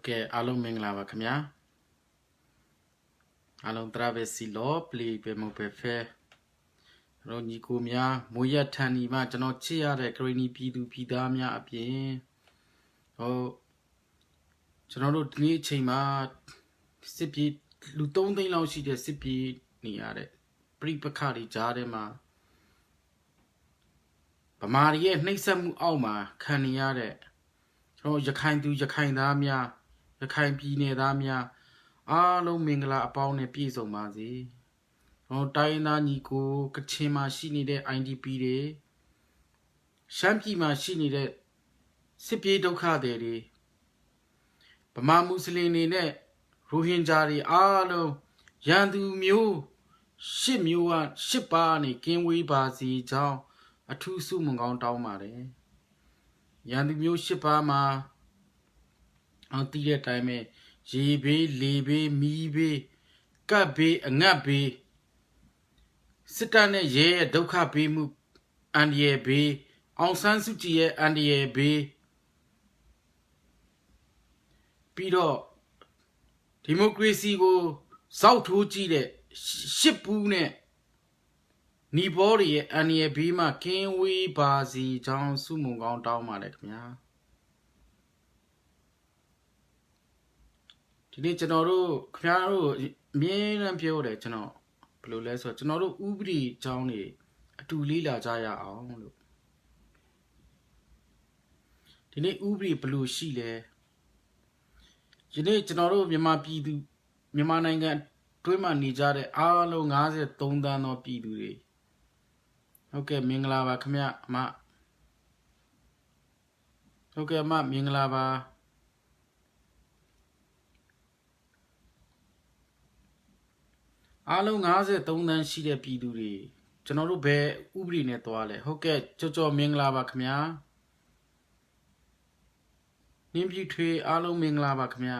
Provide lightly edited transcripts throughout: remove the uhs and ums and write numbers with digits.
Okay, alo mingla ba khamya. Alo travel si lo play pe mo pe fe. Ro ni ko mya mo ya than ni ma ကျွန်တော်ချစ်ရတဲ့ Granny ပြည်သူပြည်သားများအပြင်ကျွန်တော်တို့ဒီနေ့အချိန်မှာစစ်ပြေးလူ3သိန်းလောက်ရှိတဲ့စစ်ပြေးနေရတဲ့ပြိပခါတွေကြားထဲမှာဗမာတွေရဲ့နှိပ်စက်မှုအောက်မှာခံနေရတဲ့ကျွန်တော်ရခိုင်သူရခိုင်သားများရခိုင်ပြည်နယ်သားများအားလုံးမင်္ဂလာအပေါင်းနဲ့ပြည့်စုံပါစေတိုင်းသားညီကိုကချင်မှာရှိနေတဲ့ IDP တွေရှမ်းပြည်မှာရှိနေတဲ့စစ်ပြေးဒုက္ခသည်တွေဗမာမွတ်စလင်တွေနဲ့ရိုဟင်ဂျာတွေအားလုံးရန်သူမျိုး8မျိုးက8ပါးနဲ့ကင်းဝေးပါစေကြောင်းအထူးဆုမွန်ကောင်းတောင်းပါတယ်ရန်သူမျိုး8ပါးမှာတည်တဲ့အတိုင်းပဲရေဘေးလေဘေးမီးဘေးကပ်ဘေးအငတ်ဘေးစစ်တပ်နဲ့ရဲရဲ့ဒုက္ခပေးမှုအန္တရာယ်ဘေးအောင်ဆန်းစုကြည်ရဲ့အန္တရာယ်ဘေးပြီးတော့ဒီမိုကရေစီကိုစောက်ထိုးကြည့်တဲ့ရှစ်ပူးနဲ့ညီဘောတွေရဲ့အန္တရာယ်ဘေးမှာကင်းဝေးပါစီကြောင်းဆုမွန်ကောင်းတောင်းပါတယ်ခင်ဗျာဒီနေ့ကျွန်တော်တို့ခင်ဗျားတို့အမြဲတမ်းပြောတယ်ကျွန်တော်ဘယ်လိုလဲဆိုတော့ကျွန်တော်တို့ဥပဒေအကြောင်းတွေအတူလေ့လာကြရအောင်လို့ဒီနေ့ဥပဒေဘယ်လိုရှိလဲဒီနေ့ကျွန်တော်တို့မြန်မာပြည်သူမြန်မာနိုင်ငံတွင်းမှာနေကြတဲ့အားလုံး53သန်းသောပြည်သူတွေဟုတ်ကဲ့မင်္ဂလာပါခင်ဗျအမဟုတ်ကဲ့အမမင်္ဂလာပါအားလုံး53သန်းရှိတဲ့ပြည်သူတွေကျွန်တော်တို့ဘယ်ဥပဒေနဲ့သွားလဲဟုတ်ကဲ့ကြော်မင်္ဂလာပါခင်ဗျာနင်းပြည်ထွေအားလုံးမင်္ဂလာပါခင်ဗျ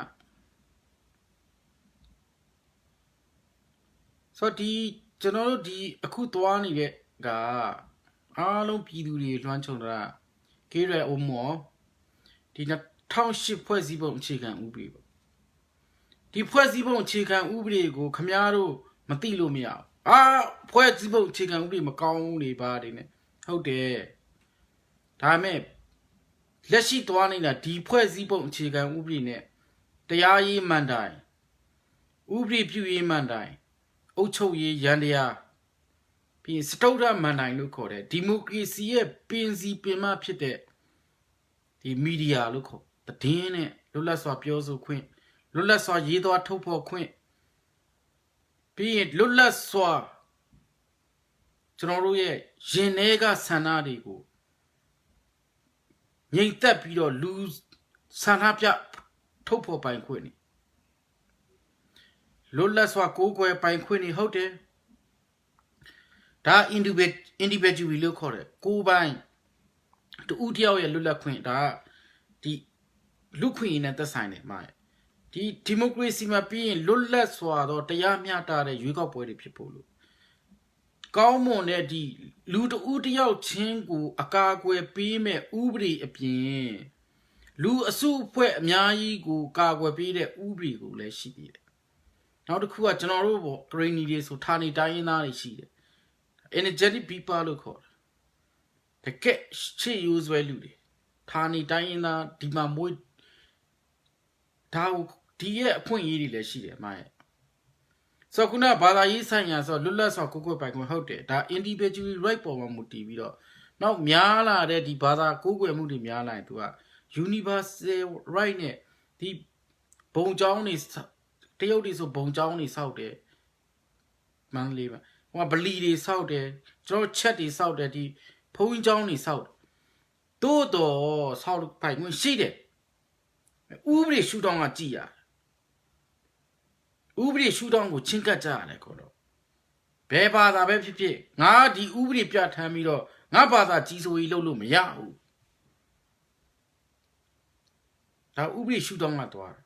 ဆိုတော့ဒီကျွန်တော်တို့ဒီအခုသွားနေတဲ့ကအားလုံးပြည်သူတွေလွှမ်းခြုံတာကေးရဲအုံမောဒီ2008ဖွဲ့စည်းပုံအခြေခံဥပဒေပေါ့ဒီဖွဲ့စည်းပုံအခြေခံဥပဒေကိုခင်ဗျားတို့မသိလို့မရဘူးဖွဲ့စည်းပုံအခြေခံဥပဒေမကောင်းနေပါတယ်နဲ့ဟုတ်တယ်ဒါမဲ့လက်ရှိသွားနေတာဒီဖွဲ့စည်းပုံအခြေခံဥပဒေနဲ့တရားရေးမှန်တိုင်ဥပဒေပြုရေးမှန်တိုင်အုပ်ချုပ်ရေးရန်တရားပြီးစတုတ္ထမှန်တိုင်လို့ခေါ်တယ်ဒီမိုကရေစီရဲ့ပင်စီပင်မဖြစ်တဲ့ဒီမီဒီယာလို့ခေါ်သတင်းနဲ့လွတ်လပ်စွာပြောဆိုခွင့်လွတ်လပ်စွာရေးသားထုတ်ဖော်ခွင့်ပြီးရင်လွတ်လပ်စွာကျွန်တော်တို့ရဲ့ရင်ထဲကဆန္ဒတွေကိုငြိမ်သက်ပြီးတော့လူဆန္ဒပြထုတ်ဖော်ပိုင်ခွင့်နေလွတ်လပ်စွာကိုးကွယ်ပိုင်ခွင့်နေဟုတ်တယ်ဒါ individual လို့ခေါ်တယ်ကိုယ်ပိုင်တူတယောက်ရဲ့လွတ်လပ်ခွင့်ဒါဒီလူခွင့်နဲ့သက်ဆိုင်တယ်မှာဒီဒီမိုကရေစီမှာပြီးရင်လွတ်လပ်စွာတော့တရားမျှတတဲ့ရွေးကောက်ပွဲတွေဖြစ်ဖို့လို့ကောင်းမွန်တဲ့ဒီလူတူတယောက်ချင်းကိုအကာအကွယ်ပေးမဲ့ဥပဒေအပြင်လူအစုအဖွဲ့အများကြီးကိုကာကွယ်ပေးတဲ့ဥပဒေကိုလည်းရှိသေးတယ်နောက်တစ်ခုကကျွန်တော်တို့ပေါ့ Granny တွေဆိုဌာနေတိုင်းရင်းသားတွေရှိတယ် energetic people လို့ခေါ်တယ်တကယ်ချစ်ယူဆွဲလူတွေဌာနေတိုင်းရင်းသားဒီမှာမွေးဒါဒီရဲ့အခွင့်အရေးတွေလည်းရှိတယ်အမရဲ့ဆိုခုနဘာသာရေးဆိုင်ရာဆိုလွတ်လပ်စွာကိုယ်ကိုယ်ပိုင်ခွင့်ဟုတ်တယ်ဒါ individual right ပေါ်မှာမူတည်ပြီးတော့နောက်များလာတဲ့ဒီဘာသာကိုယ်ကိုယ်မှုတွေများလာရင်သူက universal right နဲ့ဒီဘုံကျောင်းတွေတရုတ်တွေဆိုဘုံကျောင်းတွေစောက်တယ်မန္တလေးမှာဟိုကဗလီတွေစောက်တယ်ကျွန်တော်ချက်တွေစောက်တယ်ဒီဘုံကျောင်းတွေစောက်တိုးတော့စောက်ပိုင်ခွင့်ရှိတယ်ဥပဒေရှုထောင့်ကကြည်ရဥပဒေရှုထောင့်ကိုချင်းကပ်ကြရတယ်ခေါ်တော့ဘယ်ဘာသာပဲဖြစ်ဖြစ်ငါဒီဥပဒေပြဋ္ဌာန်းပြီးတော့ငါဘာသာကြီးစိုးရေးလုပ်လို့မရဘူးဒါဥပဒေရှုထောင့်ကသွားတယ်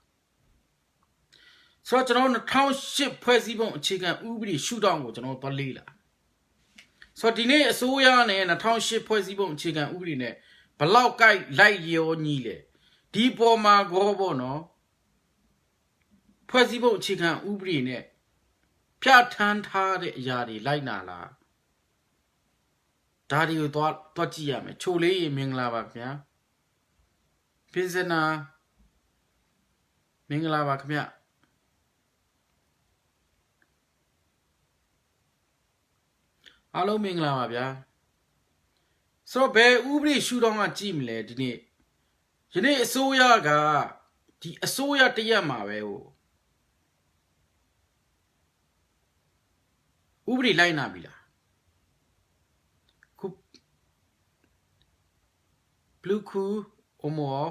ဆိုတော့ကျွန်တော်2008ဖွဲ့စည်းပုံအခြေခံဥပဒေရှုထောင့်ကိုကျွန်တော်သွားလေ့လာဆိုတော့ဒီနေ့အစိုးရနဲ့2008ဖွဲ့စည်းပုံအခြေခံဥပဒေနဲ့ဘလောက်ကိုက်လိုက်ရောညီလဲဒီပေါ်မှာကောပေါ့နော် ဖွဲ့စည်းပုံအခြေခံဥပဒေနဲ့ပြဋ္ဌာန်းထားတဲ့အရာတွေလိုက်နာလားဒါတွေကိုသွားကြည့်ရမယ်ချိုလေးရေမင်္ဂလာပါခင်ဗျာပြင်စနာမင်္ဂလာပါခင်ဗျာအားလုံးမင်္ဂလာပါဗျာဆိုတော့ဘယ်ဥပဒေရှုထောင့်ကကြည့်မလဲဒီနေ့ယနေ့အစိုးရကဒီအစိုးရတရက်မှာပဲဟိုဥပဒေလိုက်နာပြီလားခုဘလူးခုအမော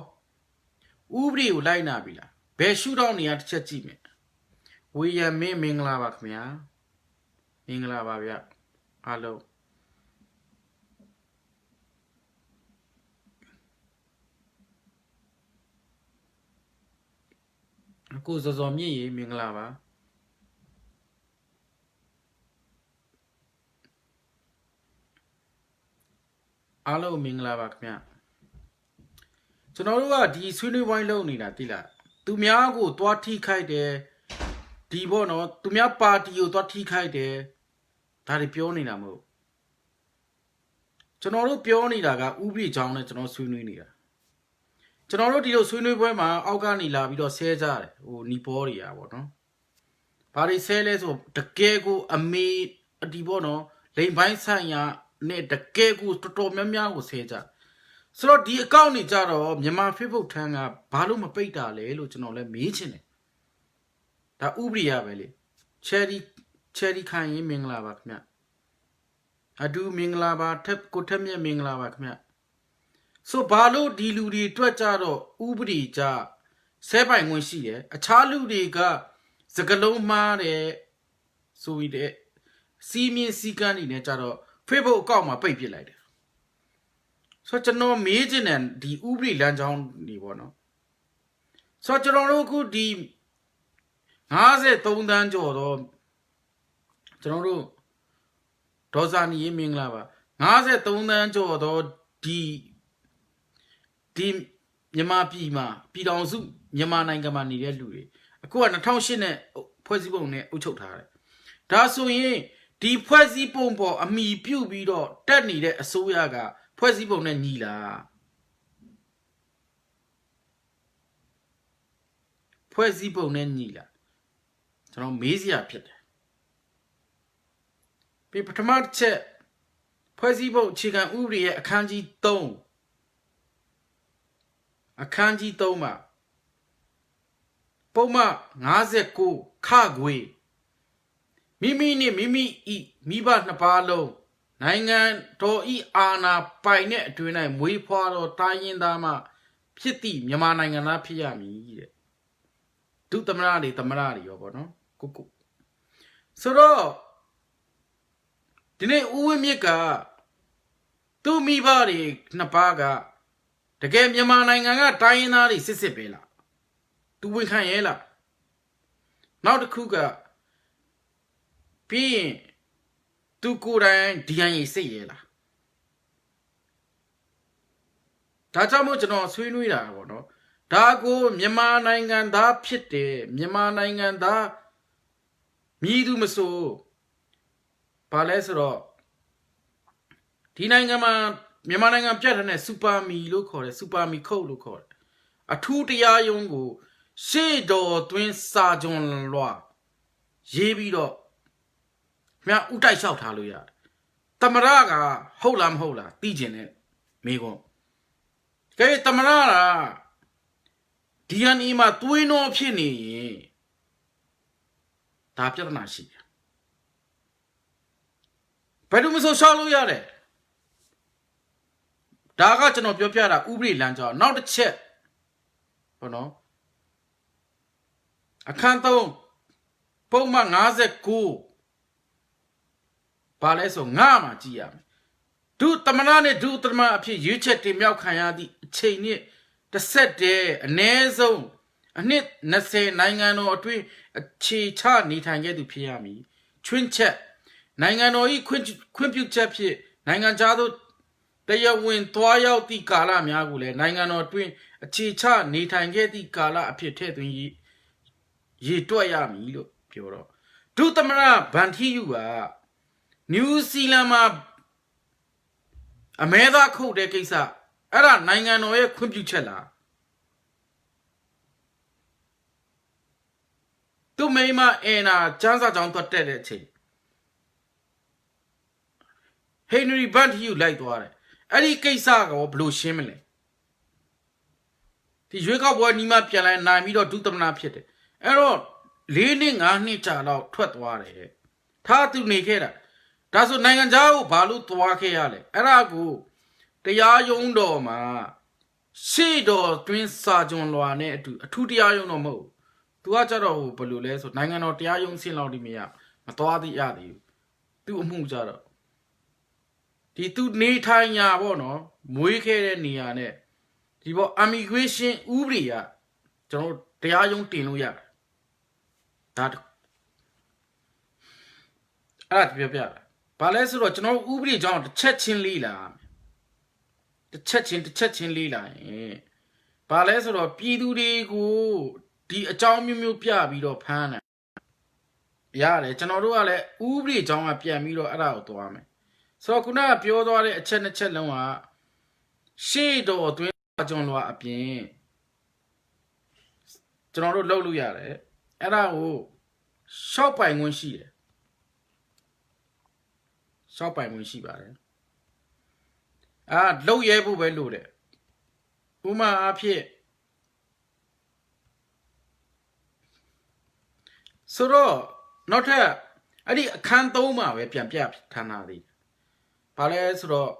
ဥပဒေကိုလိုက်နာပြီလားဘယ်ရှုထောင့်နေရာတစ်ချက်ကြည့်မယ်ဝေယံမင်းမင်္ဂလာပါခင်ဗျာမင်္ဂလာပါဗျအားလုံးကိုစောစောမြင့်ရေမင်္ဂလာပါအားလုံးမင်္ဂလာပါခင်ဗျကျွန်တော်တို့ကဒီဆွေးနွေးပွဲလုပ်နေတာသိလားသူများကိုတွားထိခိုက်တယ်ဒီပေါ့နော်သူများပါတီကိုတွားထိခိုက်တယ်ဒါတွေပြောနေတာမဟုတ်ကျွန်တော်တို့ပြောနေတာကဥပဒေကြောင်းနဲ့ကျွန်တော်ဆွေးနွေးနေတာကျွန်တော်တို့ဒီလိုဆွေးနွေးပွဲမှာအောက်ကနေလာပြီးတော့ဆဲကြတယ်ဟိုနီပေါ်တွေကပေါ့နော်ဘာတွေဆဲလဲဆိုတကယ်ကိုအမေဒီပေါ့နော်လိန်ပိုင်းဆိုင်ရာနဲ့တကယ်ကိုတော်တော်များများကိုဆဲကြဆိုတော့ဒီအကောင့်နေကြတော့မြန်မာ Facebook ထန်းကဘာလို့မပိတ်တာလဲလို့ကျွန်တော်လည်းမေးချင်တယ်ဒါဥပဒေရပဲလေ cherry ခိုင်ရင်မင်္ဂလာပါခင်ဗျအတူမင်္ဂလာပါကိုထက်မြက်မင်္ဂလာပါခင်ဗျဆိုဘာလို့ဒီလူတွေတွက်ကြတော့ဥပဒေကြဆဲပိုင်ဝင်ရှိတယ်အခြားလူတွေကစကလုံးမှားတယ်ဆိုပြီးတဲ့စီးမြင့်စီကန်းနေနဲ့ကြတော့ Facebook အကောင့်မှာပိတ်ပစ်လိုက်တယ်ဆိုတော့ကျွန်တော်မေးချင်တယ်ဒီဥပဒေလမ်းကြောင်းနေပေါ့နော်ဆိုတော့ကျွန်တော်တို့အခုဒီ53တန်းကျော်တော့ကျွန်တော်တို့ဒေါ်စာနီရေမင်္ဂလာပါ53တန်းကျော်တော့ဒီမြန်မာပြည်မှာပြည်တော်စုမြန်မာနိုင်ငံမှာနေတဲ့လူတွေအခုက2008နဲ့ဖွဲ့စည်းပုံနဲ့အုပ်ချုပ်ထားတယ်ဒါဆိုရင်ဒီဖွဲ့စည်းပုံပေါ်အမိပြုတ်ပြီးတော့တက်နေတဲ့အစိုးရကဖွဲ့စည်းပုံနဲ့ညီလားဖွဲ့စည်းပုံနဲ့ညီလားကျွန်တော်မေးစရာဖြစ်တယ်ပြီးပထမတစ်ချက်ဖွဲ့စည်းပုံအခြေခံဥပဒေရဲ့အခန်းကြီး3မှာပုံမှန်59ခခွေမိမိနဲ့မိမိဤမိဘနှစ်ပါးလုံးနိုင်ငံတော်ဤအာဏာပိုင်တဲ့အတွင်း၌မွေးဖွားသောတိုင်းရင်းသားမှဖြစ်သည့်မြန်မာနိုင်ငံသားဖြစ်ရမည်တဲ့ဒုသမ္မတတွေရောပေါ့နော်ကိုဆိုတော့ဒီနေ့ဦးဝင်းမြင့်ကသူ့မိဘတွေနှစ်ပါးကတကယ်မြန်မာနိုင်ငံကတိုင်းရင်းသားတွေစစ်ပဲလားသူဝန်ခံရဲလားနောက်တစ်ခုကပြီးရင်သူကိုယ်တိုင်ဒီဟန်ရေးစိတ်ရဲလားဒါကြောင့်မို့ကျွန်တော်ဆွေးနွေးတာပေါ့နော်ဒါကိုမြန်မာနိုင်ငံသားဖြစ်တယ်မြန်မာနိုင်ငံသားမြည်သူမဆိုဘာလဲဆိုတော့ဒီနိုင်ငံမှာမြန်မာနိုင်ငံပြတ်တဲ့စူပါမီလို့ခေါ်တယ်စူပါမီခုတ်လို့ခေါ်တယ်အထူးတရားရုံးကိုရှေ့တော်သွင်းစာကြွန်လွှာရေးပြီးတော့မြတ်ဥတိုက်လျှောက်ထားလို့ရတယ်သမရကဟုတ်လားမဟုတ်လားသိကျင်တဲ့မိကွန်းကဲသမရက DNA မှာသွေးနှောဖြစ်နေရင်ဒါပြဿနာရှိတယ်ဘယ်လိုမဆိုရှောက်လို့ရတယ်ဒါကကျွန်တော်ပြောပြတာဥပဒေလမ်းကြောင်းနောက်တစ်ချက်ဘောနော်အခန်း3ပုံမှန်59ဘာလဲဆိုငါမှာကြည့်ရမယ်ဒုသမ္မတနဲ့ဒုသမ္မတအဖြစ်ရွေးချက်တင်မြှောက်ခံရသည့်အချိန်နဲ့တစ်ဆက်တည်းအ ਨੇ ဆုံးအနှစ်20နိုင်ငံတော်အတွင်းအခြေချနေထိုင်ခဲ့သူဖြစ်ရမည်ချွင်းချက်နိုင်ငံတော်၏ခွင့်ပြုချက်ဖြင့်နိုင်ငံခြားသို့တရားဝင်သွားရောက်သည့်ကာလများကိုလည်းနိုင်ငံတော်အတွင်းအခြေချနေထိုင်ခဲ့သည့်ကာလအဖြစ်ထည့်သွင်း ရေတွက်ရမည်လို့ပြောတော့ဒုသမရဗန်ထီယူကနယူးဇီလန်မှာအမဲသားခုတ်တဲ့ကိစ္စအဲ့ဒါနိုင်ငံတော်ရဲ့ခွင့်ပြုချက်လားသူမိမအင်နာကျန်းစာကြောင်းတွတ်တဲ့အချိန်ဟင်နရီဗန်ထီယူလိုက်သွားတယ်အဲ့ဒီကိစ္စကဘယ်လိုရှင်းမလဲဒီရွေးကောက်ပွဲနီးမှပြန်လဲနိုင်ပြီးတော့ဒုသမနာဖြစ်တယ်အဲ့တော့၄နှစ်၅နှစ်ကြာတော့ထွက်သွားတယ်ထားသူနေခဲ့တာဒါဆိုနိုင်ငံသားကိုဘာလို့သွားခဲ့ရလဲအဲ့ဒါကိုတရားရုံးတော်မှာရှေ့တော်တွင်းစာကြွန်လွာနဲ့အထူးတရားရုံးတော်မဟုတ်သူကကြတော့ဘယ်လိုလဲဆိုနိုင်ငံတော်တရားရုံးဆင်းလောက်ဒီမရမသွားသေးရသေးဘူးသူအမှုကြတော့ဒီသူနေထိုင်ညာပေါ့နော်မွေးခဲ့တဲ့နေရာနဲ့ဒီပေါ့ immigration ဥပဒေကကျွန်တော်တရားရုံးတင်လို့ရတယ်ဒါအဲ့ဒါပြောပြတာဘာလဲဆိုတော့ကျွန်တော်ဥပဒေကြောင့်တစ်ချက်ချင်းလေးလာတစ်ချက်ချင်းလေးလာရင်ဘာလဲဆိုတော့ပြည်သူတွေကိုဒီအကြောင်းမျိုးမျိုးပြပြီးတော့ဖမ်းတယ်ရတယ်ကျွန်တော်တို့ကလည်းဥပဒေကြောင့်ကပြန်ပြီးတော့အဲ့ဒါကိုသွားမယ်ဆိုတော့ခုနကပြောသွားတဲ့အချက်နှစ်ချက်လုံးကရှေ့တော်အတွင်းကျွန်တော်အပြင်ကျွန်တော်တို့လုပ်လို့ရတယ်အဲ့ဒါကိုရှောက်ပိုင်ခွင့်ရှိတယ်ရှောက်ပိုင်ခွင့်ရှိပါတယ်လုပ်ရဲဖို့ပဲလို့တယ်ဥမာအဖြစ်ဆိုတော့နောက်ထပ်အဲ့ဒီအခန်း3မှာပဲပြန်ပြထမ်းထားသေးတယ်ဘာလဲဆိုတော့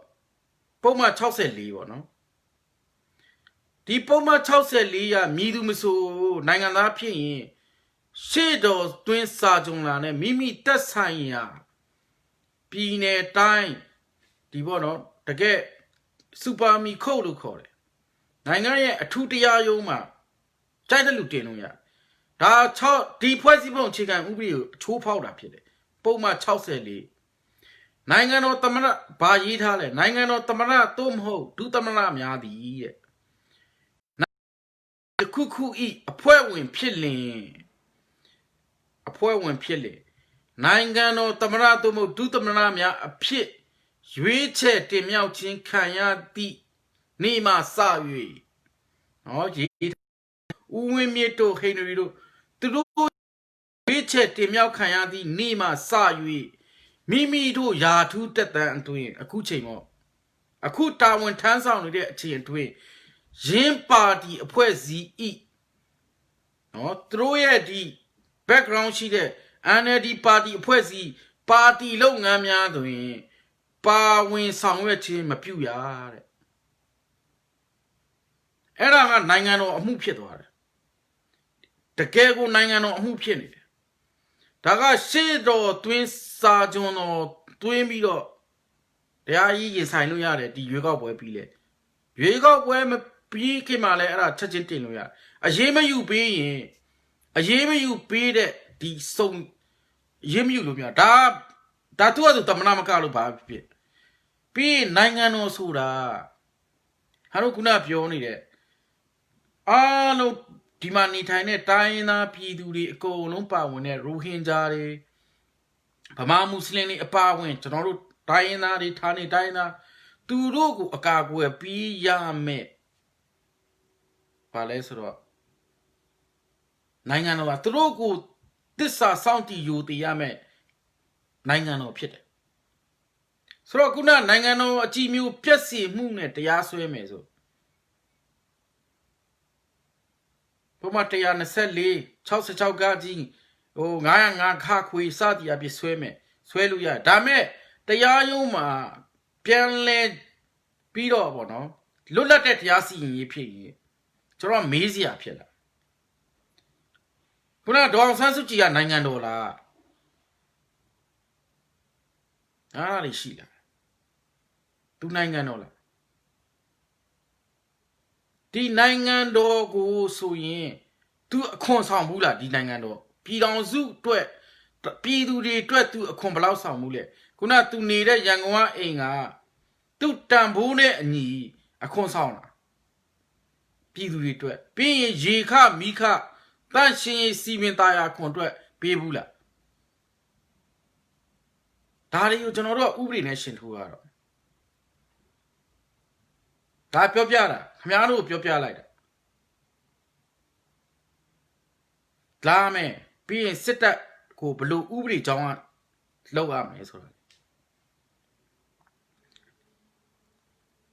ပုံမှန်64ပေါ့နော်ဒီပုံမှန်64ရမြည်သူမဆိုနိုင်ငံသားဖြစ်ရင်ရှေ့တော်တွင်းစာကြုံလာနဲ့မိမိတက်ဆိုင်ရာပြည်နယ်တိုင်းဒီပေါ့နော်တကယ်စူပါမီခုတ်လို့ခေါ်တယ်နိုင်ငံရဲ့အထူးတရားရုံးမှာကြိုက်တဲ့လူတင်လို့ရဒါဒီဖွဲ့စည်းပုံအခြေခံဥပဒေကိုအချိုးဖောက်တာဖြစ်တယ်ပုံမှန်64နိုင်ငံတော်သမ္မတဘာရေးထားလဲနိုင်ငံတော်သမ္မတသို့မဟုတ်ဒုသမ္မတများသည်တဲ့ခုဤအဖွဲ့ဝင်ဖြစ်လင်နိုင်ငံတော်သမ္မတသို့မဟုတ်ဒုသမ္မတများအဖြစ်ရွေးချယ်တင်မြှောက်ခြင်းခံရသည့်နေ့မှစ၍နော်ဦးဝင်းမြင့်တို့ဟိန္ဒရီတို့သူတို့ရွေးချယ်တင်မြှောက်ခံရသည့်နေ့မှစ၍မိမိတို့ယာထူးတက်တန်းအတွင်းအခုချိန်ပေါ့အခုတာဝန်ထမ်းဆောင်နေတဲ့အချိန်အတွင်းရင်းပါတီအဖွဲ့အစည်းဤနော်သူတို့ရဲ့ဒီ background ရှိတဲ့ NLD ပါတီအဖွဲ့အစည်းပါတီလုပ်ငန်းများတွင်ပါဝင်ဆောင်ရွက်ခြင်းမပြုရတဲ့အဲ့ဒါကနိုင်ငံတော်အမှုဖြစ်သွားတယ်တကယ်ကိုနိုင်ငံတော်အမှုဖြစ်နေတယ်ဒါကရှေ့တော်တွင်းစာကြွန်တော်တွင်းပြီးတော့တရားကြီးရင်ဆိုင်လို့ရတယ်ဒီရွေးကောက်ပွဲပြီးလေရွေးကောက်ပွဲမပြီးခင်မှာလဲအဲ့ဒါချက်ချင်းတင်လို့ရတယ်အရေးမယူပေးရင်အရေးမယူပေးတဲ့ဒီစုံရေးမယူလို့မရဒါသူကသူတမနာမကလို့ဘာဖြစ်ပြီးနိုင်ငံတော်ဆိုတာဟာတို့ခုနပြောနေတဲ့အားလုံးဒီမှာနေထိုင်တဲ့တိုင်းသားပြည်သူတွေအကုန်လုံးပါဝင်တဲ့ရိုဟင်ဂျာတွေဗမာမွတ်စလင်တွေအပါဝင်ကျွန်တော်တို့တိုင်းသားတွေဌာနေတိုင်းသားသူတို့ကိုအကာအကွယ်ပေးရမယ်ဘာလဲဆိုတော့နိုင်ငံတော်ကသူတို့ကိုသစ္စာစောင့်တည်ယူတည်ရမယ်နိုင်ငံတော်ဖြစ်တယ်ဆိုတော့ခုနနိုင်ငံတော်အကြီးမျိုးပြက်စီမှုနဲ့တရားစွဲမယ်ဆိုပုံမှန်124 66ကကြီး905ခခွေစသည်အပြည့်ဆွဲမယ်ဆွဲလို့ရဒါမဲ့တရားရုံးမှာပြန်လဲပြီးတော့ဗောနော်လွတ်လပ်တဲ့တရားစီရင်ရေးဖြစ်ရင်ကျွန်တော်မေးစရာဖြစ်လာခုနဒေါအောင်ဆန်းစုကြည်ကနိုင်ငံတော်လားအားရရှိလားသူနိုင်ငံတော်လားဒီနိုင်ငံတော်ကိုဆိုရင်သူအခွန်ဆောင်ဘူးလားဒီနိုင်ငံတော်ပြည်တော်စုအတွက်ပြည်သူတွေအတွက်သူအခွန်ဘယ်လောက်ဆောင်ဘူးလဲခုနသူနေတဲ့ရန်ကုန်ကအိမ်ကသူတန်ဖိုးနဲ့အညီအခွန်ဆောင်လာပြည်သူတွေအတွက်ပြီးရင်ရေခမိခ但新西面大家看出别不了，大家有讲到乌里呢信徒啊了，大家表表了，他们都表表来的，拉没别人识得过不露乌里讲啊，老啊没错。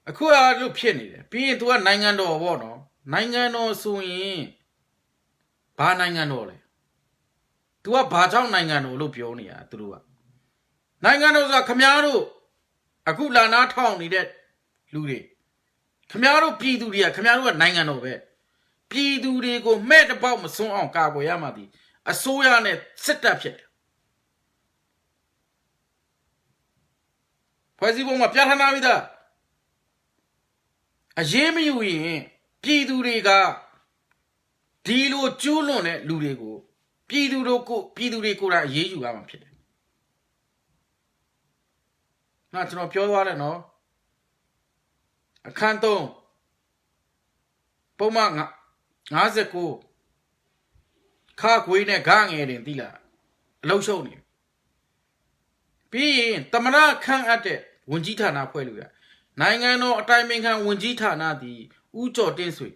အခုကလို့ဖြစ်နေတယ်ပြီးရင် तू ကနိုင်ငံတော်ပေါ့နော်နိုင်ငံတော်ဆိုရင်ဘာနိုင်ငံတော်လဲ तू ကဘာကြောင့်နိုင်ငံတော်လို့ပြောနေရသူတို့ကနိုင်ငံတော်ဆိုတာခမားတို့အခုလာနာထောင်နေတဲ့လူတွေခမားတို့ပြည်သူတွေကခမားတို့ကနိုင်ငံတော်ပဲပြည်သူတွေကိုမဲ့တပေါက်မစွန်းအောင်ကာကွယ်ရမှာဒီအစိုးရနဲ့စစ်တပ်ဖြစ်တယ်ဖွဲ့စည်းပုံမှာပြဋ္ဌာန်းထားပြီးသားအရေးမယူရင်ပြည်သူတွေကဒီလိုကျူးလွန်တဲ့လူတွေကိုပြည်သူတွေကိုယ်တိုင်အရေးယူရမှာဖြစ်တယ်။ငါကျွန်တော်ပြောသွားတယ်နော်။အခန်း3ပုံမှန်59ခါခွေးနဲ့ဂငယ်တင်သိလားအလုံးရှုံနေပြီးရင်တမနာခန့်အပ်တဲ့ဝန်ကြီးဌာနဖွဲ့လို့ရနိုင်ငံတော်အတိုင်ပင်ခံဝန်ကြီးဌာနသည်ဦးကျော်တင်းဆွေ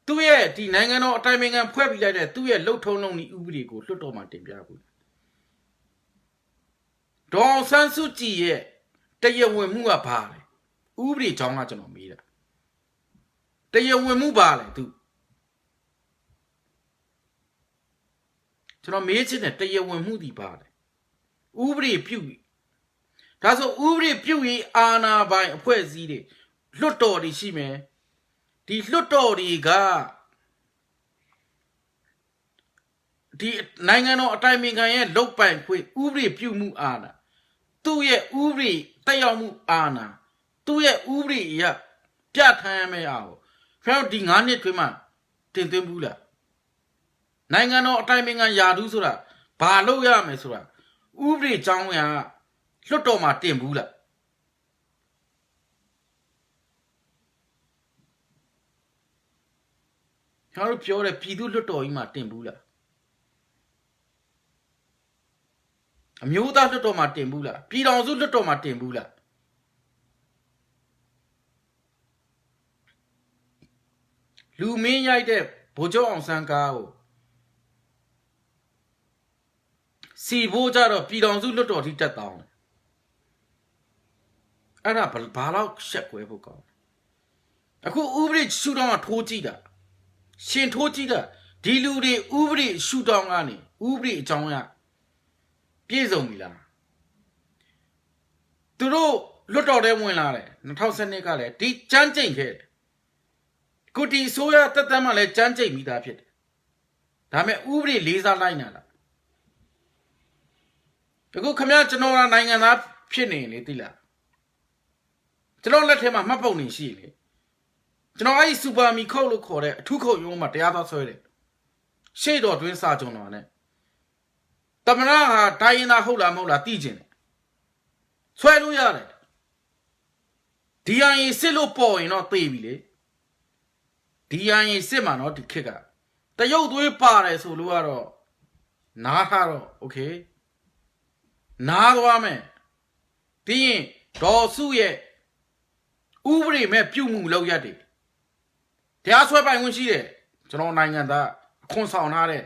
သူ့ရဲ့ဒီနိုင်ငံတော်အတိုင်ပင်ခံဖွဲ့ပြီးလိုက်တဲ့သူ့ရဲ့လှုပ်ထုံးလုံးဤဥပဒေကိုလွှတ်တော်မှာတင်ပြဘူးဒေါ်ဆန်းစုကြည်ရဲ့တရားဝင်မှုကဘာလဲဥပဒေကြောင်းကကျွန်တော်မေးတာတရားဝင်မှုဘာလဲသူကျွန်တော်မေးချင်တယ်တရားဝင်မှုဒီဘာလဲဥပဒေပြုဒါဆိုဥပဒေပြုရေးအာဏာပိုင်အဖွဲ့အစည်းတွေလွတ်တော်တွေရှိမယ်ဒီလွတ်တော်တွေကဒီနိုင်ငံတော်အတိုင်ပင်ခံရဲ့လုတ်ပိုင်ခွင့်ဥပဒေပြုမှုအာဏာသူ့ရဲ့ဥပဒေတက်ရောက်မှုအာဏာသူ့ရဲ့ဥပဒေအရပြဋ္ဌာန်းရမယ့်အောင်ခင်ဗျားတို့ဒီ9နှစ်တွင်းမှာတင်သွင်းဘူးလားနိုင်ငံတော်အတိုင်ပင်ခံယာဒူးဆိုတာဘာလုပ်ရမယ်ဆိုတာဥပဒေကြောင်းကလွတ်တော်မှာတင်ဘူးလားကျွန်တော်ပြောတယ်ပြည်သူလွတ်တော်ကြီးမှာတင်ဘူးလားအမျိုးသားလွတ်တော်မှာတင်ဘူးလားပြည်တော်စုလွတ်တော်မှာတင်ဘူးလားလူမင်းရိုက်တဲ့ဗိုလ်ချုပ်အောင်ဆန်းကားကိုစီဖို့ကြတော့ပြည်တော်စုလွတ်တော်ထိတက်တောင်းအဲ့ဒါဘာလို့ရှက်ကွဲဖို့ကောင်းအခုဥပဒေရှုထောင့်ကထိုးကြည့်တာရှင်ထိုးကြည့်တာဒီလူတွေဥပဒေရှုထောင့်ကနေဥပဒေအကြောင်းအရပြည့်စုံပြီလားသူတို့လွတ်တော်ထဲဝင်လာတယ်2012ကလည်းဒီကြမ်းကြိမ်ခဲ့တယ်ကုတီဆိုရတက်တမ်းမှလည်းကြမ်းကြိမ်မိသားဖြစ်တယ်ဒါပေမဲ့ဥပဒေလေးစားလိုက်နာလားအခုခမရကျွန်တော်နိုင်ငံသားဖြစ်နေလေသိလားကျွန်တော်လက်ထဲမှာမှတ်ပုံနေရှိလေကျွန်တော်အဲ့ဒီစူပါမီခုတ်လို့ခေါ်တဲ့အထူးခုတ်ရုံးမှာတရားသားဆွဲတယ်ရှေ့တော်တွင်းစာကြုံတော်နဲ့တမနာဟာတိုင်းရင်းသားဟုတ်လားမဟုတ်လားသိကျင်တယ်ဆွဲလို့ရတယ်ဒီအရင်စစ်လို့ပေါ်ရင်တော့သိပြီလေဒီအရင်စစ်မှာတော့ဒီခက်ကတရုတ်သွေးပါတယ်ဆိုလို့ကတော့နားထားတော့โอเคနားသွားမယ်ပြီးရင်ဒေါ်စုရဲ့ဥပဒေမဲ့ပြုမှုလောက်ရတယ်တရားစွဲပိုင်ခွင့်ရှိတယ်ကျွန်တော်နိုင်ငံသားအခွန်ဆောင်ထားတဲ့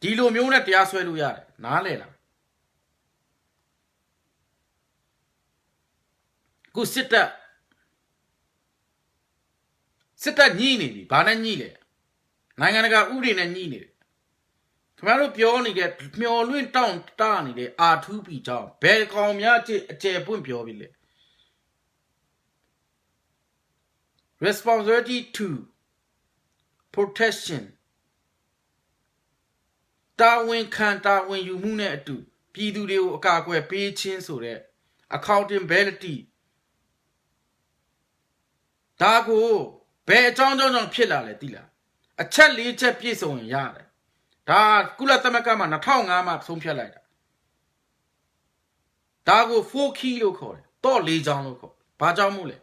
ဒီလိုမျိုးနဲ့တရားစွဲလို့ရတယ်နားလဲလားခုစစ်တပ်ညှိနေပြီဘာနဲ့ညှိလဲနိုင်ငံတကာဥပဒေနဲ့ညှိနေတယ်ခင်ဗျားတို့ပြောနေတဲ့မျော်လွင့်တောင့်တနေတဲ့အာထူးပီကြောင့်ဘယ်ကောင်များအကျယ်ပွင့်ပြောပြီလဲresponsibility to protection တာဝန်ခံတာဝန်ယူမှုနဲ့အတူပြည်သူတွေကိုအကာအကွယ်ပေးခြင်းဆိုတဲ့ accountability ဒါကိုဘယ်အကြောင်းကြောင့်ဖြစ်လာလဲသိလားအချက်၄ချက်ပြည့်စုံရင်ရတယ်ဒါကုလသမဂ္ဂမှာ2005မှာဆုံးဖြတ်လိုက်တာဒါကို4 key လို့ခေါ်တယ်တော့၄ချောင်းလို့ခေါ်ဘာကြောင့်မို့လဲ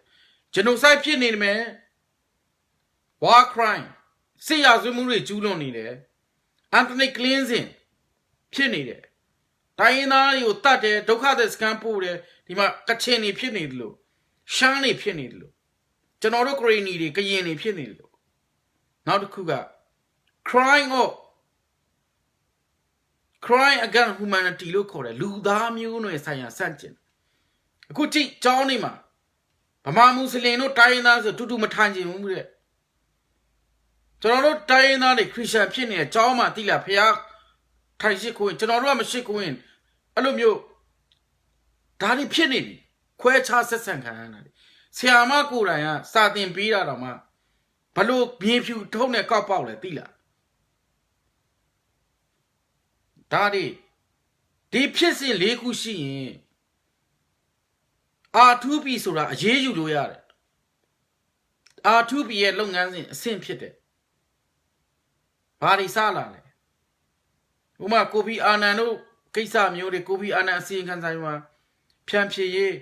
genocide ဖြစ်နေတယ်မယ် war crime စစ်ရာဇဝတ်မှုတွေကျူးလွန်နေတယ်အန်တိုနီကလင်းစင်ဖြစ်နေတယ်တိုင်းရင်းသားတွေကိုတတ်တယ်ဒုက္ခသည်စခန်းပို့တယ်ဒီမှာကချင်တွေဖြစ်နေတယ်လို့ရှမ်းတွေဖြစ်နေတယ်လို့ကျွန်တော်တို့ကရင်တွေကရင်တွေဖြစ်နေတယ်လို့နောက်တစ်ခုက crime against humanity လို့ခေါ်တယ်လူသားမျိုးနွယ်ဆိုင်ရာစန့်ကျင်အခုကြည့်ကျောင်းနေမှာဗမာမွတ်စလင်တို့တိုင်းရင်းသားဆိုတူတူမထိုင်ကြဘူးတဲ့ကျွန်တော်တို့တိုင်းရင်းသားတွေခရစ်ယာန်ဖြစ်နေတဲ့ကျောင်းမှာတိလာဖះထိုင်ရှိခိုးရင်ကျွန်တော်တို့ကမရှိခိုးရင်အဲ့လိုမျိုးဒါတွေဖြစ်နေပြီခွဲခြားဆက်ဆံခံရတာလေဆရာမကိုယ်တိုင်ကစာသင်ပေးတာတော့မှဘလို့မြေဖြူထုံးနဲ့ကောက်ပေါက်လဲတိလာဒါတွေဒီဖြစ်စဉ်၄ခုရှိရင်R2P ဆိုတာအရေးယူလို့ရတယ် R2P ရဲ့လုပ်ငန်းစဉ်အဆင့်ဖြစ်တယ်ဘာတွေစလာလဲဥမာကိုဖီအာနန်တို့ကိစ္စမျိုးတွေကိုဖီအာနန်အစီရင်ခံစာမှာဖြန့်ဖြေရေး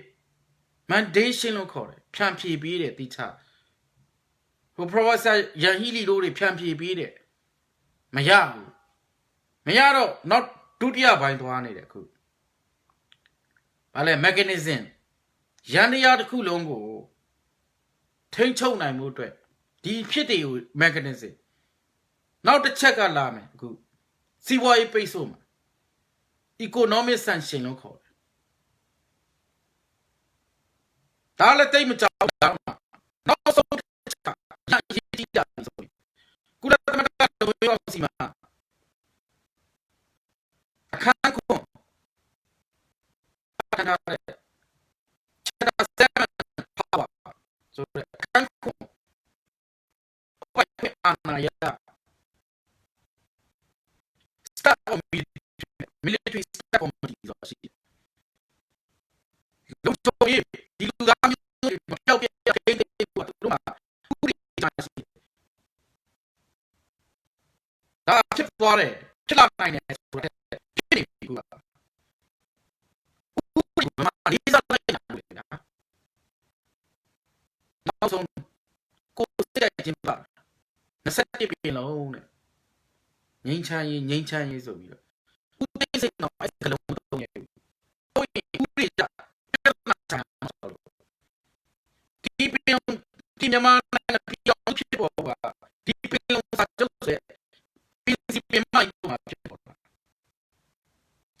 mandation လို့ခေါ်တယ်ဖြန့်ဖြေပေးတယ်တိချဟို professor ရန်ဟီလီတို့တွေဖြန့်ဖြေပေးတယ်မရဘူးမရတော့နောက်ဒုတိယပိုင်းသွားနေတယ်အခုဘာလဲ mechanism ရန်တရားတစ်ခုလုံးကိုထိန်းချုပ်နိုင်မှုအတွက်ဒီဖြစ်တွေကို mechanism နောက်တစ်ချက်ကလာမယ်အခုစီးပွားရေးပိတ်ဆို့မှာ economic sanction လို့ခေါ်တယ်ဒါလည်းတိတ်မကြောက်တာနောက်ဆုံးချက်ကရည်တည်တာဆိုကုလသမဂ္ဂတော်စီမှာအခန်းခွန်ချက်တာ7 power ဆိုတဲ့အခန်းခွန်ပိုက်အာဏာရ staff of military staff of military ဆိုရှိလုံခြုံရေးဒီလူသားမျိုးတွေမပြောက်ပြဲခိန်းတွေတို့မှာဥပဒေရှိဒါဖြစ်သွားတယ်ဖြစ်လာနိုင်တယ်ဆိုတဲ့ဖြစ်နေပြီကွာဥပဒေမှာလေးစားလိုက်တာလေနောက်ဆုံးကိုယ်စိတ်ချင်းပါ27ပြည်လုံးနဲ့ငိမ့်ချမ်းရေးဆိုပြီးတော့ဥပဒေစိတ်တော့အဲ့ကလုံးသုံးရပြီဟုတ်ရင်ဥပဒေကြပြဿနာချမ်းမှာဆိုလို့ဒီပြည်လုံးဒီမြန်မာနိုင်ငံပြည်အောင်ဖြစ်ပေါ်ကဒီပြည်လုံးစာချုပ်ဆိုပြည်စီပြည်မိုက်မှာဖြစ်ပေါ်တာ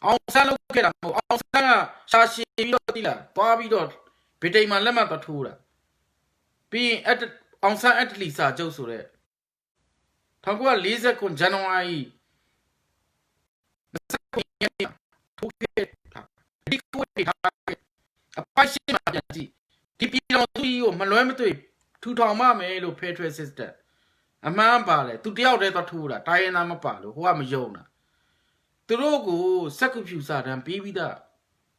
အောင်ဆန်းလုပ်ခဲ့တာမဟုတ်အောင်ဆန်းကရှာရှည်ပြီးတော့တိလာသွားပြီးတော့ဗြိတိန်မှာလက်မှတ်သွားထိုးတာပြီးရင်အောင်ဆန်းအက်တလီစာချုပ်ဆိုတဲ့1949ဇန်နဝါရီ29ရက်ထိုးခဲ့တာဒီကိုထားအပိုင်ရှိမှပြန်ကြည့်ဒီပြည်တော်သူကြီးကိုမလွဲမသွေထူထောင်မှမယ်လို့ Federal System အမှန်ပါလေသူတယောက်တည်းသွားထိုးတာတိုင်းရင်းသားမပါလို့ဟိုကမယုံတာသူတို့ကိုစက္ကူဖြူစာတမ်းပြီးပြီးသား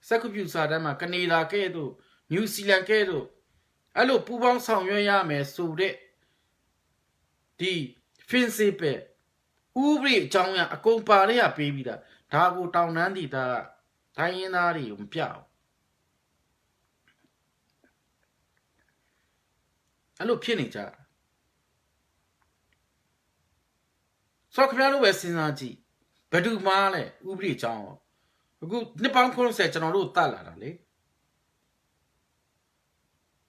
စက္ကူဖြူစာတမ်းမှာကနေဒါကဲ့သို့နယူးဇီလန်ကဲ့သို့အဲ့လိုပူပေါင်းဆောင်ရွက်ရမယ်ဆိုတဲ့ဒီ principle ဥပဒေအကြောင်းအရာအကုန်ပါရရပေးပြီးသားဒါကိုတောင်တန်းဒေသတိုင်းရင်းသားတွေကိုမပြအောင်အဲ့လိုဖြစ်နေကြဆိုတော့ခင်ဗျားတို့ပဲစဉ်းစားကြည့်ဘယ်သူမှလဲဥပဒေအကြောင်းအခုနှစ်ပေါင်း90ကျွန်တော်တို့တတ်လာတာလေ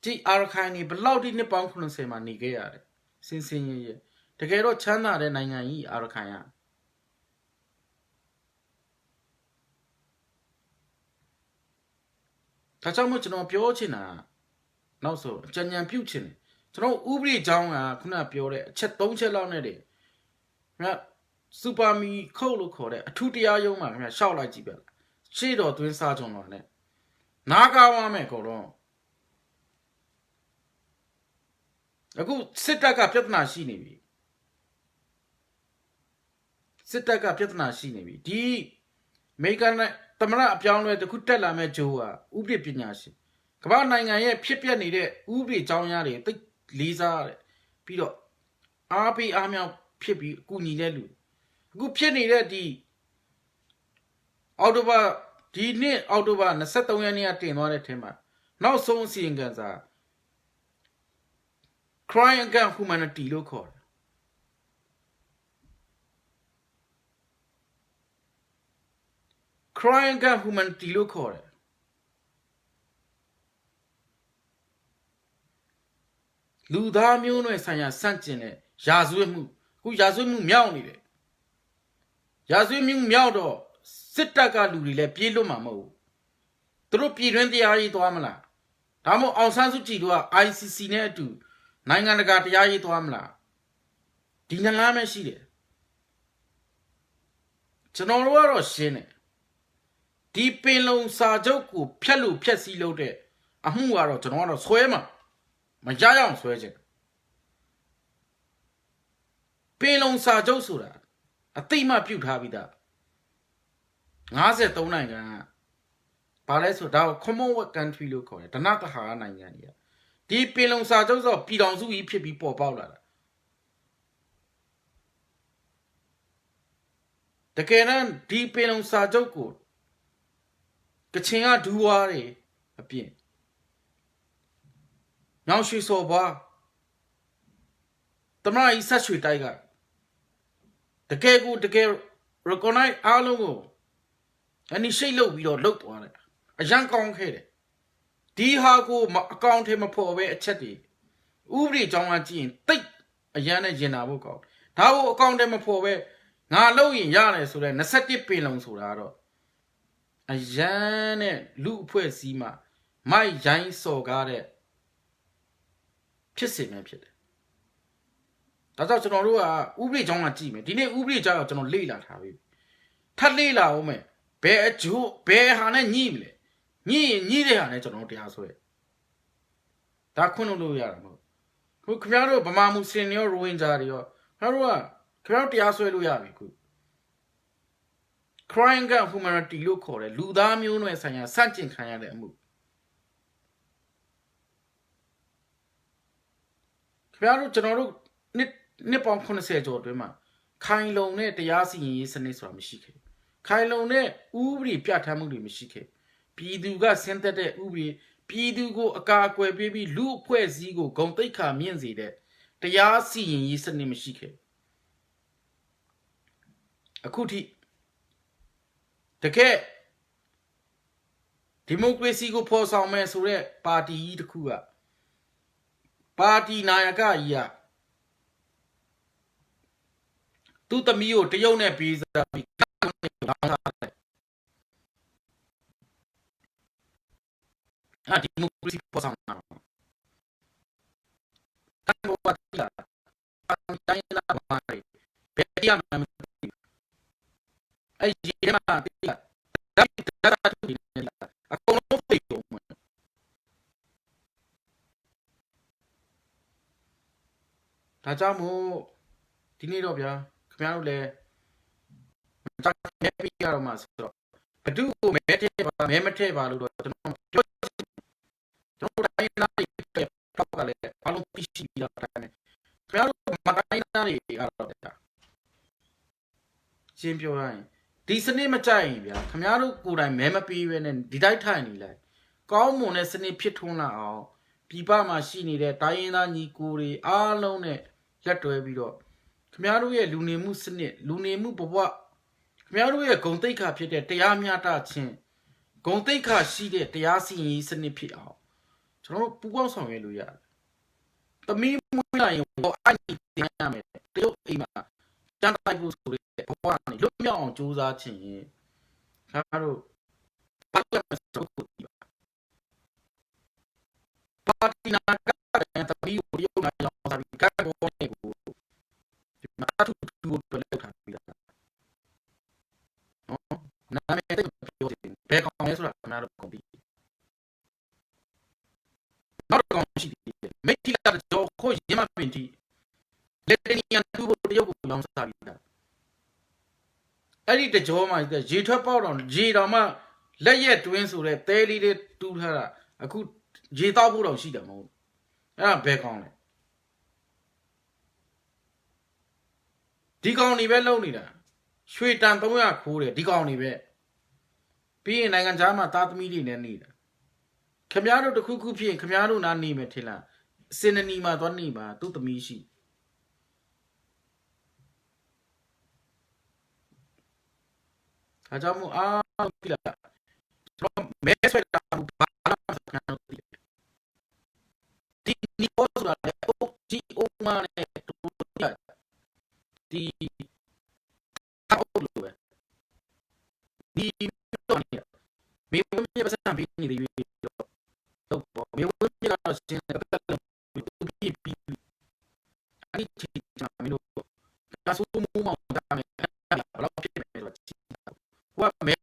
ကြည့်အာရခိုင်နေဘလောက်ဒီနှစ်ပေါင်း90မှာနေခဲ့ရတယ်စင်စင်ရဲရဲတကယ်တော့ချမ်းသာတဲ့နိုင်ငံကြီးအာရခိုင်ရဒါကြောင့်မို့ကျွန်တော်ပြောချင်တာနောက်ဆိုအကြံဉာဏ်ပြုချင်တယ်ကျွန်တော်ဥပဒေအကြောင်းကခုနပြောတဲ့အချက်3ချက်လောက်နဲ့တည်းခင်ဗျစူပါမီခုတ်လို့ခေါ်တဲ့အထူးတရားရုံးမှာခင်ဗျရှောက်လိုက်ကြည့်ပြရှေ့တော်သွင်းစားကြုံတော့နဲ့နားကားဝမ်းမဲ့ကောတော့အခုစစ်တပ်ကပြဿနာရှိနေပြီစစ်တပ်ကပြဿနာရှိနေပြီဒီအမေရိကန်သမရအပြောင်းလဲတခုတက်လာမဲ့ဂျိုးကဥပဒေပညာရှင်ကမ္ဘာနိုင်ငံရဲ့ဖြစ်ပျက်နေတဲ့ဥပဒေအကြောင်းအရာတွေသိလေးစားရတယ်ပြီးတော့အားပေးအားမြောက်ဖြစ်ပြီးအကူညီတဲ့လူအခုဖြစ်နေတဲ့ဒီအော်တိုဘာဒီနှစ်အောက်တိုဘာ23ရက်နေ့ကတင်သွားတဲ့ထဲမှာနောက်ဆုံးအစီရင်ခံစာ crime against humanity လို့ခေါ်တယ် crying gun human တီလို့ခေါ်တယ်လူသားမျိုးနွယ်ဆိုင်ရာစန့်ကျင်တဲ့ရာဇဝတ်မှုခုရာဇဝတ်မှုမြောက်နေတယ်ရာဇဝတ်မှုမြောက်တော့စစ်တပ်ကလူတွေလည်းပြေးလွတ်မှာမဟုတ်ဘူးသူတို့ပြည်တွင်းတရားရေးသွားမလားဒါမှမဟုတ်အောင်ဆန်းစုကြည်တို့က ICC နဲ့အတူနိုင်ငံတကာတရားရေးသွားမလားဒီနှစ်လမ်းပဲရှိတယ်ကျွန်တော်တို့ကတော့ရှင်းတယ်ဒီပင်လုံစာချုပ်ကိုဖျက်လို့ဖျက်ဆီးလို့တဲ့အမှုကတော့ကျွန်တော်ကတော့ဆွဲမှာမရရအောင်ဆွဲချင်ပင်လုံစာချုပ်ဆိုတာအသိမှပြုတ်ထားပြီးသား53နိုင်ငံကဘာလဲဆိုတော့ Commonwealth country လို့ခေါ်တယ်ဓနသဟာရနိုင်ငံကြီးဒီပင်လုံစာချုပ်ဆိုပြည်တော်စုကြီးဖြစ်ပြီးပေါ်ပေါက်လာတာတကယ်တော့ဒီပင်လုံစာချုပ်ကိုကချင်ကဒူးဝါးတွေအပြင်ညောင်ရွှေစော်ဘွားတမန်ကြီးဆက်ရွှေတိုက်ကတကယ်ကိုတကယ် recognize အားလုံးကိုအနိရှိတ်လုပ်ပြီးတော့လှုပ်သွားတယ်အရန်ကောင်းခဲ့တယ်ဒီဟာကိုအကောင့်ထဲမဖော်ပဲအချက်တွေဥပဒေကြောင်းကကြည့်ရင်တိတ်အရန်နဲ့ရင်နာဖို့ကောင်းဒါကိုအကောင့်ထဲမဖော်ပဲငါလုပ်ရင်ရတယ်ဆိုတော့21ပင်လုံဆိုတာတော့အရန်နဲ့လူအဖွဲ့အစည်းမှာမိုက်ရိုင်းစော်ကားတဲ့ဖြစ်စဉ်ပဲဖြစ်တယ်ဒါကြောင့်ကျွန်တော်တို့ကဥပဒေကြောင်းကကြည့်မယ်ဒီနေ့ဥပဒေကြောင်းကကျွန်တော်လေ့လာထားပြီထပ်လေ့လာအောင်မယ်ဘယ်အကျိုးဘယ်ဟာနဲ့ညှိမလဲညှိရင်ညှိတဲ့ဟာနဲ့ကျွန်တော်တရားဆွဲဒါခွင့်လို့ရတာမဟုတ်ခုခင်ဗျားတို့ဗမာမွတ်စလင်တွေရောရိုဟင်ဂျာတွေရောခင်ဗျားတို့ကခင်ဗျားတို့တရားဆွဲလို့ရပြီခု crying gun humanity လို့ခေါ်တယ်လူသားမျိုးနွယ်ဆိုင်ရာစန့်ကျင်ခံရတဲ့အမှုခင်ဗျားတို့ကျွန်တော်တို့နှစ်ပေါင်း80ကျော်အတွင်းမှာခိုင်လုံတဲ့တရားစီရင်ရေးစနစ်ဆိုတာမရှိခဲ့ခိုင်လုံတဲ့ဥပဒေပြဋ္ဌာန်းမှုတွေမရှိခဲ့ပြည်သူကဆင်းသက်တဲ့ဥပဒေပြည်သူကိုအကာအကွယ်ပေးပြီးလူအဖွဲ့အစည်းကိုဂုဏ်သိက္ခာမြင့်စေတဲ့တရားစီရင်ရေးစနစ်မရှိခဲ့အခုထိတကယ်ဒီမိုကရေစီကိုဖော်ဆောင်မယ်ဆိုတဲ့ပါတီကြီးတစ်ခုကပါတီနာယကကြီးကသူ့သမီးကိုတရုတ်နဲ့ပြေးစားပြီးလောင်းထားတယ်ဒီမိုကရေစီပေါ်ဆောင်တာတန်ဖိုးပါတီလာတိုင်းလာပါရီဘယ်ရမှာမသိဘူးအဲ့ဒီမှာတီလာဒါတူနေလာအကုန်လုံးပြေကုန်မယ်ဒါကြောင့်မို့ဒီနေ့တော့ဗျာခင်ဗျားတို့လည်းမဲပြီးရတော့မှဆိုတော့ဘဒုကိုမဲထည့်ပါမဲမထည့်ပါလို့တော့ကျွန်တော်ပြောကျွန်တော်တိုင်းသားတွေတော့ကလည်းဘာလို့သိရှိပြီးတော့တိုင်းခင်ဗျားတို့မတိုင်းသားတွေကတော့ဗျာရှင်းပြောရရင်ဒီစနစ်မကြိုက်ရင်ဗျာခင်ဗျားတို့ကိုယ်တိုင်မဲမပြီးပဲနဲ့ဒီတိုင်းထိုင်နေလိုက်ကောင်းမွန်တဲ့စနစ်ဖြစ်ထွန်းလာအောင်ပြည်ပမှာရှိနေတဲ့တိုင်းရင်းသားညီကိုတွေအားလုံးနဲ့လက်တွဲပြီးတော့ခင်ဗျားတို့ရဲ့လူနေမှုစနစ်လူနေမှုဘဝခင်ဗျားတို့ရဲ့ဂုဏ်သိက္ခာဖြစ်တဲ့တရားမျှတခြင်းဂုဏ်သိက္ခာရှိတဲ့တရားစီရင်ရေးစနစ်ဖြစ်အောင်ကျွန်တော်တို့ပူးပေါင်းဆောင်ရွက်လို့ရတယ်။သမီးမွေးလိုက်ရင်ဘောအဲ့ဒီတင်ရမယ်တရုတ်အိမ်မှာတန်တိုက်ဖို့ဆိုတဲ့ဘဝနဲ့လွတ်မြောက်အောင်ကြိုးစားခြင်းခင်ဗျားတို့ဘာလို့လဲဆိုတော့ပါတီနာကသမီးကိုတရုတ်နိုင်ငံအောင်စားပြီးကတ်ဘောနဲ့ကိုဒီမှာတူတူကိုလောက်ထားပြီးတာနာမည်တဲ့ပြောတယ်ဘယ်ကောင်လဲဆိုတာကျွန်တော်တို့ကုန်ပြီနောက်ကောင်ရှိတယ်မိတိလာတော့ခိုးရမပင်တီလက်တနီယန်သူ့ကိုတရုတ်ကိုလောင်းစားပြီးတာအဲ့ဒီတကြောမှရေထွက်ပေါက်တော့ရေတော်မှလက်ရက်တွင်းဆိုတဲ့သဲလေးတွေတူးထားတာအခုရေတောက်ဖို့တော့ရှိတယ်မဟုတ်အဲ့ဒါဘယ်ကောင်လဲဒီကောင်တွေပဲလုံနေတာရွှေတန်300ခိုးတယ်ဒီကောင်တွေပဲပြီးရင်နိုင်ငံခြားမှာသားသမီးတွေနဲ့နေတာခင်ဗျားတို့တခုခုဖြစ်ရင်ခင်ဗျားတို့နားနေမယ်ထင်လားစင်နနီမှာသွားနေပါသူ့သမီးရှိဒါကြောင့်မို့အား ပြီလားကျွန်တော်မဲဆွဲတာဘာလာခင်ဗျားတို့ဒီနီပေါ်ဆိုတာလေဒီအိုမာနဲ့ဒီအောက်လို့ပဲဒီတော့မေဝင်းပြပစံပြီးနေတယ်တော့မေဝင်းပြကတော့ရှင်းတယ်ပတ်လို့ပြီးအဲ့ဒီကျွန်တော်မင်းတို့ဒါဆိုမှုမောင်တာမယ်ဘယ်လောက်ဖြစ်မယ်ဆိုတော့ဟိုကမဲ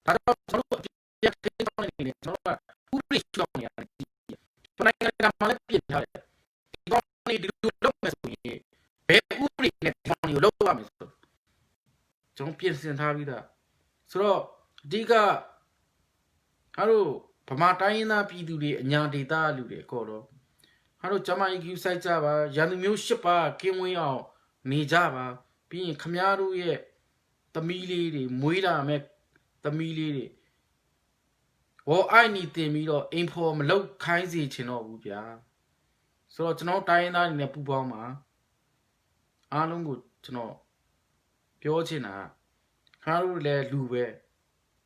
ဒါတော့ကျွန်တော်ပြတ်တဲ့တောင်းနေတယ်ကျွန်တော်ကဥပဒေရှောင်းနေရတယ်ကျွန်တော်နိုင်ငံမှာလည်းပြင်ထားတယ်ဒီကောင်းနေဒီလိုလုပ်မယ်ဆိုရင်ဘယ်ဥပဒေနဲ့တောင်းနေလို့လုပ်ရမယ်ဆိုကျွန်တော်ပြင်ဆင်ထားပြီးသားဆိုတော့အဓိကအားတို့ဗမာတိုင်းရင်းသားပြည်သူတွေအညာဒေသလူတွေအကောတော့အားတို့ကျမကြီး စိုက်ကြပါရန်သူမျိုး၈ပါးကင်းဝေးအောင်နေကြပါပြီးရင်ခမားတို့ရဲ့သမီးလေးတွေမွေးလာမဲ့သမီးလေးတွေဝေါ်အိုက်နီတင်ပြီးတော့အိမ်ဖော်မလောက်ခိုင်းစေချင်တော့ဘူးဗျာဆိုတော့ကျွန်တော်တိုင်းရင်းသားတွေနဲ့ပူပေါင်းပါအားလုံးကိုကျွန်တော်ပြောချင်တာခါတို့လည်းလူပဲ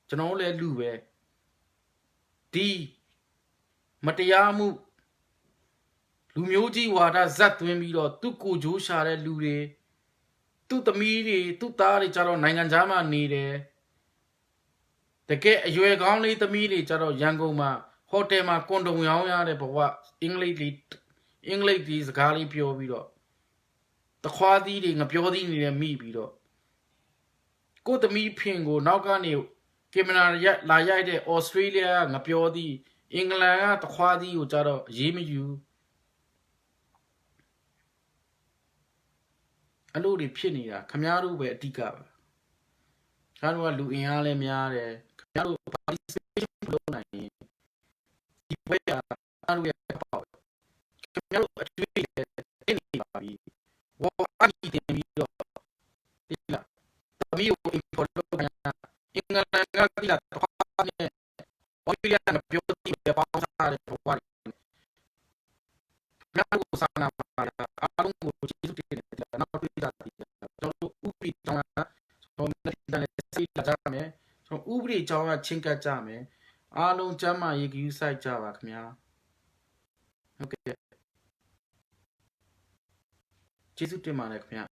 ကျွန်တော်လည်းလူပဲဒီမတရားမှုလူမျိုးကြီးဝါဒဇက်သွင်းပြီးတော့သူ့ကိုဂျိုးရှာတဲ့လူတွေသူ့သမီးတွေသူ့သားတွေကြတော့နိုင်ငံခြားမှာနေတယ်တကယ်အရွယ်ကောင်းလေးသမီးတွေကြတော့ရန်ကုန်မှာဟိုတယ်မှာကွန်ဒုံရောင်းရတဲ့ဘဝအင်္ဂလိပ်ဒီစကားလေးပြောပြီးတော့တခွားသီးတွေငပြောသီးနေနဲ့မိပြီးတော့ကိုသမီးဖင်ကိုနောက်ကနေကင်မရာလာရိုက်တဲ့ဩစတြေးလျငပြောသီးအင်္ဂလန်ကတခွားသီးကိုကြတော့အရေးမယူအလို့တွေဖြစ်နေတာခမားတို့ပဲအတိကပါခင်ဗျားတို့ကလူအင်အားလည်းများတယ်ခင်ဗျားတို့ participation လုပ်နိုင်ရင်ဒီဘက်ကအားတို့ရဲ့ပေါ့ခင်ဗျားတို့အတွေ့အကြုံတင်နေပါပြီဝါအကြီးတင်ပြီးတော့ဒီလားသမီးကို import လုပ်ခိုင်းတာအင်္ဂလန်ကဒီလားတော့နဲ့ဩစတြေးလျကပြောပြီးပေါင်းစားတဲ့ဘဝတွေခင်ဗျားတို့စာနာပါအားလုံးကိုကျေးဇူးတင်တယ်နောက်တွေ့တာကျွန်တော်ဥပဒေကြောင်းကျွန်တော်စိတ်လာကြမယ်ကျွန်တော်ဥပဒေကြောင်းကချင်းကပ်ကြမယ်အားလုံးကျမ်းမာရေးဂရုစိုက်ကြပါခင်ဗျာဟုတ်ကဲ့ကျေးဇူးတင်ပါတယ်ခင်ဗျာ